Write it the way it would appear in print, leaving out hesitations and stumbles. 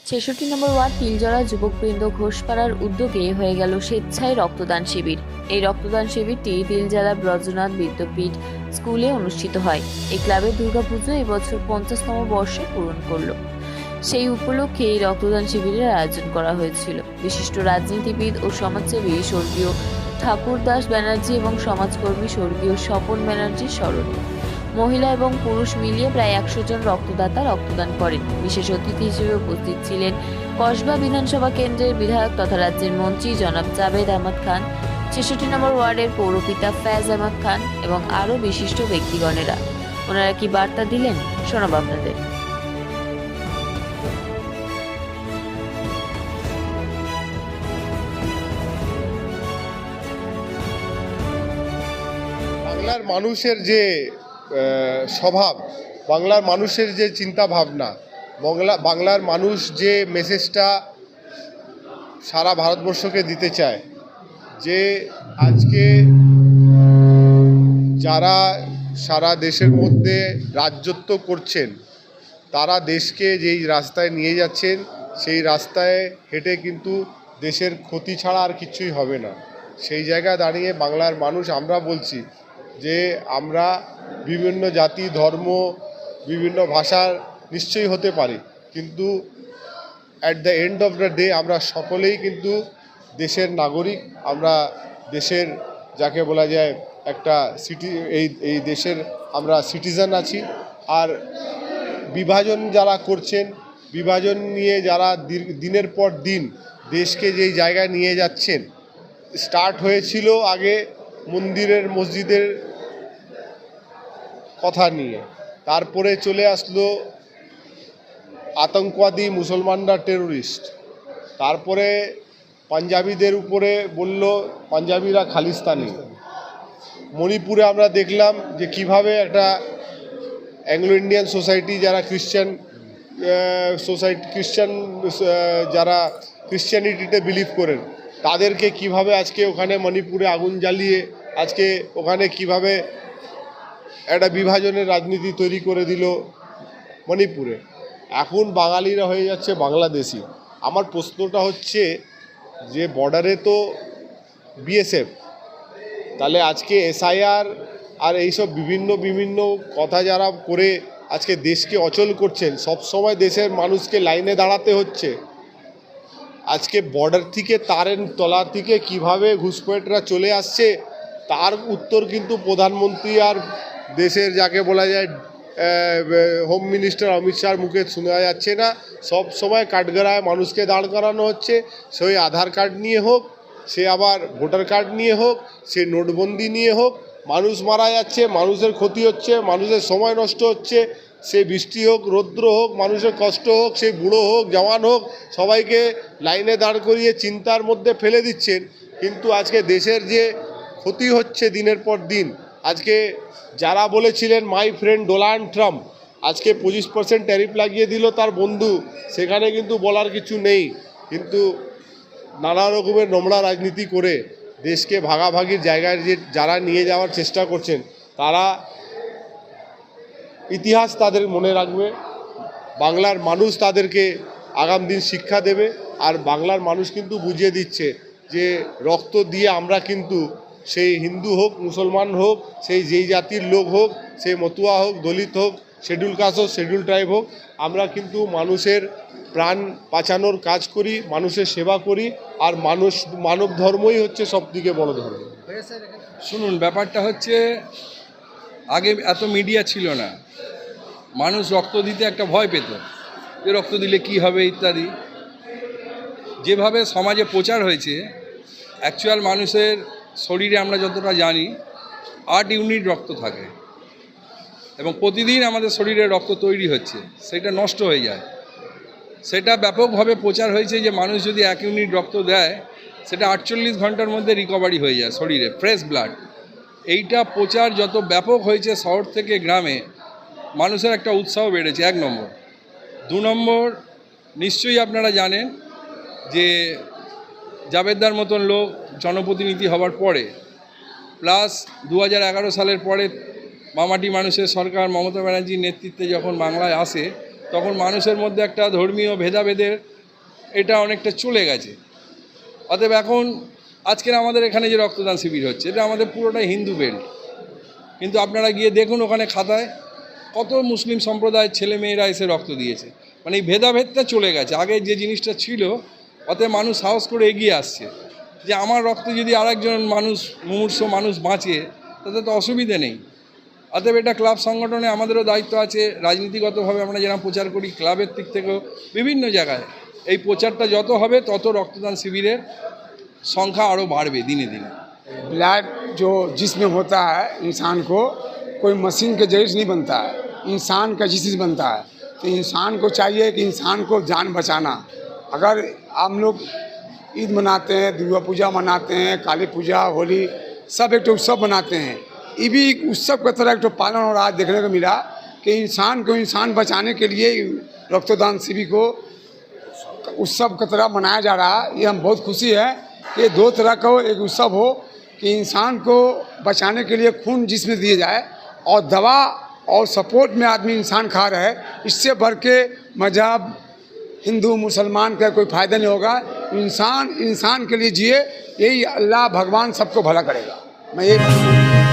৬৬ নম্বর word Tiljala যুবকবৃন্দ ঘোষপাড়ার উদ্যোগে হয়ে গেল স্বেচ্ছায় রক্তদান শিবির। এই রক্তদান শিবিরটি তিলজলা ব্রজনাথ বিদ্যাপীঠ স্কুলে অনুষ্ঠিত হয়। এই ক্লাবের দুর্গাপুজো এবছর 50তম বর্ষে পূরণ করল। সেই উপলক্ষে এই রক্তদান শিবিরের আয়োজন করা হয়েছিল। বিশিষ্ট রাজনীতিবিদ ও সমাজসেবী স্বর্গীয় ঠাকুরদাস ব্যানার্জি এবং সমাজকর্মী স্বর্গীয় স্বপন ব্যানার্জির স্মরণে মহিলা এবং পুরুষ মিলিয়ে প্রায় 100 জন রক্তদাতা রক্তদান করেন। বিশেষ অতিথি হিসেবে উপস্থিত ছিলেন কসবা বিধানসভা কেন্দ্রের বিধায়ক তথা রাজ্যের মন্ত্রী জনাব জাভেদ আহমদ খান, ৬৬ নম্বর ওয়ার্ডের পৌরপিতা ফ্যাজ আহমদ খান এবং আরও বিশিষ্ট ব্যক্তিগণেরা। ওনারা কি বার্তা দিলেন শোনাব আপনাদের। বাংলার মানুষের যে স্বভাব, বাংলার মানুষের যে চিন্তা ভাবনা, বাংলার মানুষ যে মেসেজটা সারা ভারতবর্ষকে দিতে চায়, যে আজকে যারা সারা দেশের মধ্যে রাজত্ব করছেন তারা দেশকে যেই রাস্তায় নিয়ে যাচ্ছেন সেই রাস্তায় হেঁটে কিন্তু দেশের ক্ষতি ছাড়া আর কিছুই হবে না। সেই জায়গায় দাঁড়িয়ে বাংলার মানুষ আমরা বলছি যে আমরা বিভিন্ন জাতি ধর্ম বিভিন্ন ভাষার নিশ্চয়ই হতে পারি, কিন্তু at the end of the day আমরা সকলেই কিন্তু দেশের নাগরিক। আমরা দেশের যাকে বলা যায় একটা এই দেশের আমরা সিটিজেন আছি। আর বিভাজন যারা করছেন, বিভাজন নিয়ে যারা দিনের পর দিন দেশকে যেই জায়গায় নিয়ে যাচ্ছেন, স্টার্ট হয়েছিল আগে মন্দিরের মসজিদের কথা নিয়ে, তারপরে চলে আসলো আতঙ্কবাদী মুসলমানরা টেরোরিস্ট, তারপরে পাঞ্জাবিদের উপরে বলল পাঞ্জাবিরা খালিস্তানি। মণিপুরে আমরা দেখলাম যে কিভাবে একটা অ্যাংলো ইন্ডিয়ান সোসাইটি যারা খ্রিশ্চান যারা ক্রিশ্চিয়ানিটিতে বিলিভ করেন তাদেরকে কিভাবে আজকে ওখানে মণিপুরে আগুন জ্বালিয়ে আজকে ওখানে কিভাবে একটা বিভাজনের রাজনীতি তৈরি করে দিল মণিপুরে। এখন বাঙালিরা হয়ে যাচ্ছে বাংলাদেশি। আমার প্রশ্নটা হচ্ছে যে বর্ডারে তো বিএসএফ, তাহলে আজকে এসআইআর আর এইসব বিভিন্ন কথা যারা করে আজকে দেশকে অচল করছেন, সব সময় দেশের মানুষকে লাইনে দাঁড়াতে হচ্ছে। আজকে বর্ডার থেকে তারের তলা থেকে কিভাবে ঘুষপেটরা চলে আসছে তার উত্তর কিন্তু প্রধানমন্ত্রী আর দেশের যাকে বলা যায় হোম মিনিস্টার অমিত শাহর মুখে শোনা যাচ্ছে না। সব সময় কাঠগড়ায় মানুষকে দাঁড় করানো হচ্ছে, সেই আধার কার্ড নিয়ে হোক, সে আবার ভোটার কার্ড নিয়ে হোক, সে নোটবন্দি নিয়ে হোক। মানুষ মারা যাচ্ছে, মানুষের ক্ষতি হচ্ছে, মানুষের সময় নষ্ট হচ্ছে। সে বৃষ্টি হোক রৌদ্র হোক, মানুষের কষ্ট হোক, সে বুড়ো হোক জওয়ান হোক, সবাইকে লাইনে দাঁড় করিয়ে চিন্তার মধ্যে ফেলে দিচ্ছেন। কিন্তু আজকে দেশের যে ক্ষতি হচ্ছে দিনের পর দিন, আজকে যারা বলেছিলেন মাই ফ্রেন্ড ডোনাল্ড ট্রাম্প আজকে 25% ট্যারিফ লাগিয়ে দিল তার বন্ধু, সেখানে কিন্তু বলার কিছু নেই। কিন্তু নানা রকমের নোংরা রাজনীতি করে দেশকে ভাগাভাগির জায়গায় যে যারা নিয়ে যাওয়ার চেষ্টা করছেন, তারা ইতিহাস তাদের মনে রাখবে, বাংলার মানুষ তাদেরকে আগাম দিন শিক্ষা দেবে। আর বাংলার মানুষ কিন্তু বুঝিয়ে দিচ্ছে যে রক্ত দিয়ে আমরা কিন্তু সেই হিন্দু হোক মুসলমান হোক, সেই যেই জাতির লোক হোক, সেই মতুয়া হোক দলিত হোক শিডিউল কাস্ট হোক শিডিউল ট্রাইব হোক, আমরা কিন্তু মানুষের প্রাণ বাঁচানোর কাজ করি, মানুষের সেবা করি। আর মানব ধর্মই হচ্ছে সবথেকে বড় ধর্ম। শুনুন, ব্যাপারটা হচ্ছে আগে এত মিডিয়া ছিল না, মানুষ রক্ত দিতে একটা ভয় পেত যে রক্ত দিলে কি হবে ইত্যাদি। যেভাবে সমাজে প্রচার হয়েছে, অ্যাকচুয়াল মানুষের শরীরে আমরা যতটা জানি 8 ইউনিট রক্ত থাকে এবং প্রতিদিন আমাদের শরীরে রক্ত তৈরি হচ্ছে, সেটা নষ্ট হয়ে যায়। সেটা ব্যাপকভাবে প্রচার হয়েছে যে মানুষ যদি 1 ইউনিট রক্ত দেয় সেটা 48 ঘন্টার মধ্যে রিকভারি হয়ে যায় শরীরে, ফ্রেশ ব্লাড। এইটা প্রচার যত ব্যাপক হয়েছে শহর থেকে গ্রামে, মানুষের একটা উৎসাহ বেড়েছে, 1 নম্বর। 2 নম্বর, নিশ্চয়ই আপনারা জানেন যে জাভেদদার মতন লোক জনপ্রতিনিধি হওয়ার পরে প্লাস 2011 সালের পরে মামাটি মানুষের সরকার মমতা ব্যানার্জির নেতৃত্বে যখন বাংলায় আসে, তখন মানুষের মধ্যে একটা ধর্মীয় ভেদাভেদের এটা অনেকটা চলে গেছে। অতএব এখন আজকের আমাদের এখানে যে রক্তদান শিবির হচ্ছে, এটা আমাদের পুরোটাই হিন্দু বেল্ট, কিন্তু আপনারা গিয়ে দেখুন ওখানে খাতায় কত মুসলিম সম্প্রদায়ের ছেলে মেয়েরা এসে রক্ত দিয়েছে। মানে এই ভেদাভেদটা চলে গেছে, আগে যে জিনিসটা ছিল। অতএব মানুষ সাহস করে এগিয়ে আসছে যে আমার রক্ত যদি আরেকজন মানুষ, মুমূর্ষ মানুষ বাঁচে, তাতে তো অসুবিধে নেই। অতএব এটা ক্লাব সংগঠনে আমাদেরও দায়িত্ব আছে। রাজনীতিগতভাবে আমরা যেরকম প্রচার করি, ক্লাবের দিক থেকেও বিভিন্ন জায়গায় এই প্রচারটা যত হবে তত রক্তদান শিবিরের সংখ্যা আরও বাড়বে দিনে দিনে। ब्लड जो जिसमें होता है इंसान को, कोई मशीन के जरिए से नहीं बनता है, इंसान का जिस्म से बनता है। तो इंसान को चाहिए कि इंसान को जान बचाना। अगर हम लोग ईद मनाते हैं, दुर्गा पूजा मनाते हैं, काली पूजा, होली, सब एक उत्सव मनाते हैं। ये भी एक उत्सव की तरह एक पालन और आज देखने को मिला कि इंसान को इंसान बचाने के लिए रक्तदान शिविर को उत्सव की तरह मनाया जा रहा है। ये हम बहुत खुशी है कि दो तरह का एक उत्सव हो कि इंसान को बचाने के लिए खून जिसमें दिए जाए और दवा और सपोर्ट में आदमी इंसान खा रहे। इससे बढ़ के मजहब हिंदू मुसलमान का कोई फ़ायदा नहीं होगा। इंसान इंसान के लिए जिए, यही अल्लाह भगवान सबको भला करेगा। मैं ये